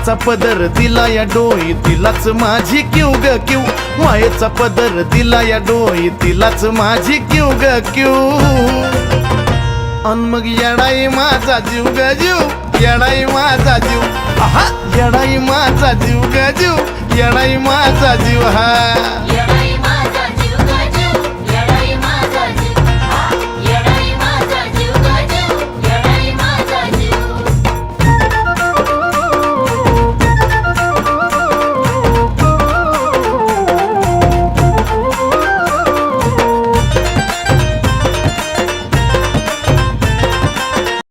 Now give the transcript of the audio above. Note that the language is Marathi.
मायेचा पदर दिला या डोई तिलाच माझी क्यू ग क्यू मायेचा पदर दिला या डोई तिलाच माझी क्यू ग क्यू अन मग येडाई माझा जीव ग जीव येडाई माझा जीव आहा येडाई माझा जीव ग जीव येडाई माझा जीव हा